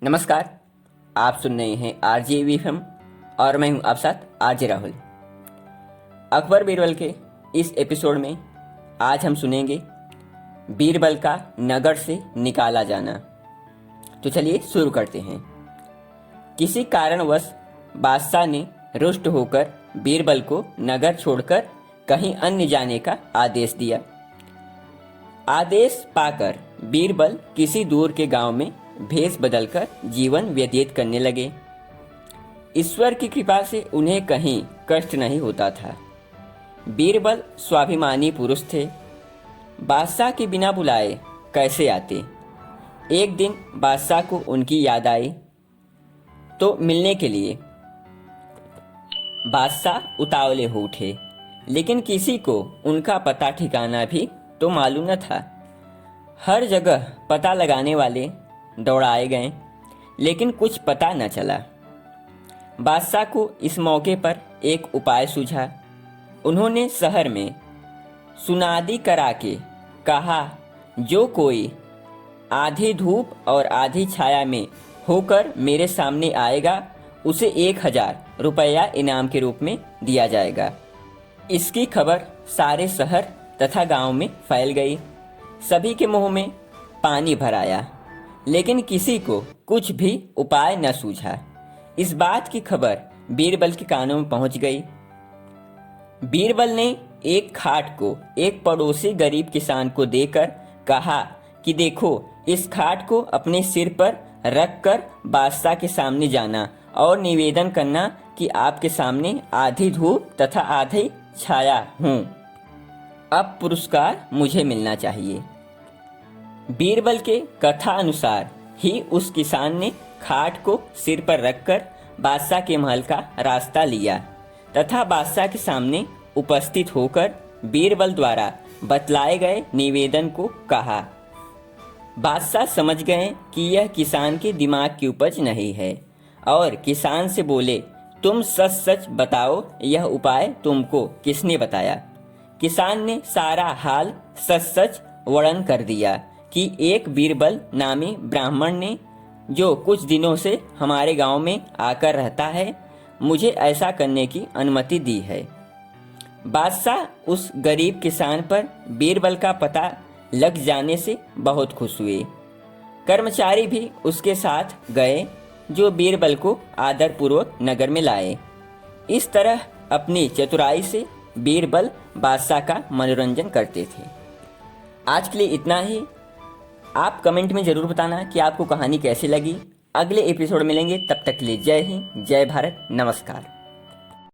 नमस्कार। आप सुन रहे हैं आरजे वीएफएम और मैं हूं आप साथ आरजे राहुल। अकबर बीरबल के इस एपिसोड में आज हम सुनेंगे बीरबल का नगर से निकाला जाना। तो चलिए शुरू करते हैं। किसी कारणवश बादशाह ने रुष्ट होकर बीरबल को नगर छोड़कर कहीं अन्य जाने का आदेश दिया। आदेश पाकर बीरबल किसी दूर के गांव में भेष बदलकर जीवन व्यतीत करने लगे। ईश्वर की कृपा से उन्हें कहीं कष्ट नहीं होता था। बीरबल स्वाभिमानी पुरुष थे। बादशाह के बिना बुलाए कैसे आते। एक दिन बादशाह को उनकी याद आई तो मिलने के लिए बादशाह उतावले हो उठे, लेकिन किसी को उनका पता ठिकाना भी तो मालूम न था। हर जगह पता लगाने वाले दौड़ाए गए, लेकिन कुछ पता न चला। बादशाह को इस मौके पर एक उपाय सूझा। उन्होंने शहर में सुनादी करा के कहा, जो कोई आधी धूप और आधी छाया में होकर मेरे सामने आएगा उसे 1000 रुपया इनाम के रूप में दिया जाएगा। इसकी खबर सारे शहर तथा गांव में फैल गई। सभी के मुंह में पानी भर आया, लेकिन किसी को कुछ भी उपाय न सूझा। इस बात की खबर बीरबल के कानों में पहुंच गई। बीरबल ने एक खाट को एक पड़ोसी गरीब किसान को देकर कहा कि देखो, इस खाट को अपने सिर पर रखकर बादशाह के सामने जाना और निवेदन करना कि आपके सामने आधी धूप तथा आधी छाया हूँ। अब पुरस्कार मुझे मिलना चाहिए। बीरबल के कथा अनुसार ही उस किसान ने खाट को सिर पर रखकर बादशाह के महल का रास्ता लिया तथा बादशाह के सामने उपस्थित होकर बीरबल द्वारा बतलाए गए निवेदन को कहा। बादशाह समझ गए कि यह किसान के दिमाग की उपज नहीं है और किसान से बोले, तुम सच सच बताओ, यह उपाय तुमको किसने बताया। किसान ने सारा हाल सच सच वर्णन कर दिया कि एक बीरबल नामी ब्राह्मण ने, जो कुछ दिनों से हमारे गांव में आकर रहता है, मुझे ऐसा करने की अनुमति दी है। बादशाह उस गरीब किसान पर बीरबल का पता लग जाने से बहुत खुश हुए। कर्मचारी भी उसके साथ गए, जो बीरबल को आदरपूर्वक नगर में लाए। इस तरह अपनी चतुराई से बीरबल बादशाह का मनोरंजन करते थे। आज के लिए इतना ही। आप कमेंट में ज़रूर बताना कि आपको कहानी कैसी लगी। अगले एपिसोड मिलेंगे, तब तक के लिए जय हिंद, जय भारत, नमस्कार।